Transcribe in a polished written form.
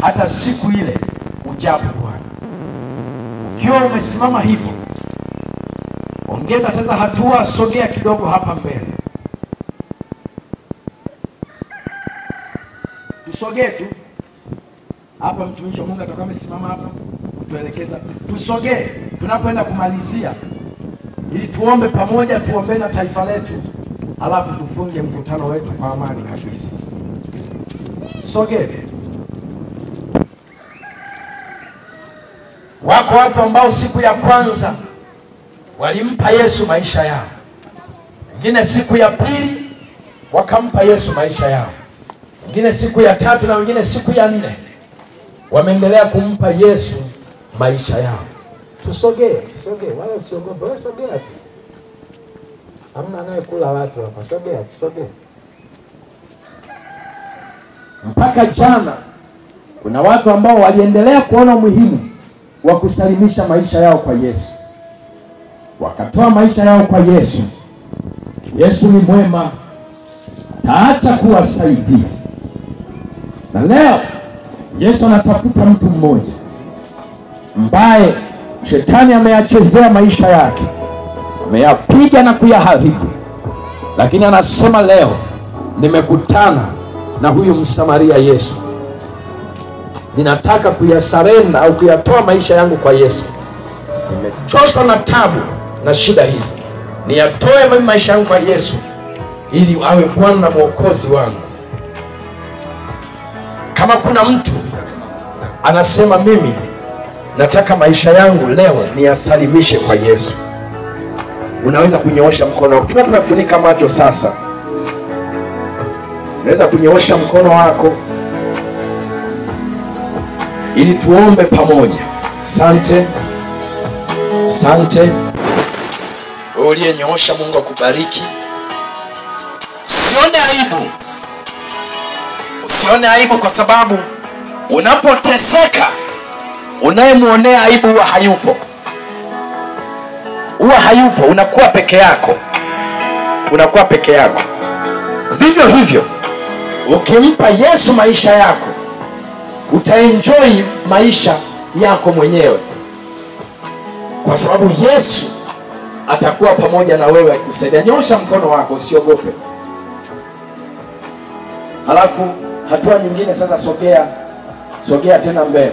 hata siku ile ujapo Bwana. Ukiwa umesimama hivyo, ongeza sasa hatua, sogea kidogo hapa mbele. Tusogee tu hapa, mtumishi wa Mungu atakuwa amesimama hapa kutuelekeza. Tusogee tunapoenda kumalizia, ili tuombe pamoja, tuombe na taifa letu, alafu tufunge mkutano wetu kwa amani kabisa. Sogee. Wako watu ambao siku ya kwanza walimpa Yesu maisha yao, wengine siku ya pili wakampa Yesu maisha yao, wengine siku ya tatu, na wengine siku ya 4 wameendelea kumpa Yesu maisha yao. Tusogee, wala usiogope, wewe sogea tu. Hamna anayekula watu hapa, sogea, tusogee. Mpaka jana kuna watu ambao waliendelea kuona umuhimu wa kusalimisha maisha yao kwa Yesu, wakatoa maisha yao kwa Yesu. Yesu ni mwema, ataacha kuwasaidia. Na leo Yesu anatafuta mtu mmoja ambaye shetani ameyachezea maisha yake, ameyapiga na kuyaharibu, lakini anasema leo nimekutana na huyu Msamaria Yesu, ninataka kuyasarenda au kuyatoa maisha yangu kwa Yesu. Nimechoshwa na tabu na shida hizi, niyatoe maisha yangu kwa Yesu ili awe Bwana na Mwokozi wangu. Kama kuna mtu anasema mimi nataka maisha yangu leo niyasalimishe kwa Yesu, unaweza kunyoosha mkono. Tukiwa tumefunika macho sasa, unaweza kunyoosha mkono wako ili tuombe pamoja. Asante. Asante. Uliyenyoosha, Mungu akubariki. Usione aibu. Usione aibu, kwa sababu unapoteseka unayemuonea aibu huwa hayupo. Unakuwa peke yako. Vivyo hivyo, ukimpa Yesu maisha yako, utaenjoy maisha yako mwenyewe, kwa sababu Yesu atakuwa pamoja na wewe akusaidia. Nyosha mkono wako, usiogope. Halafu hatua nyingine sasa, sogea tena mbele.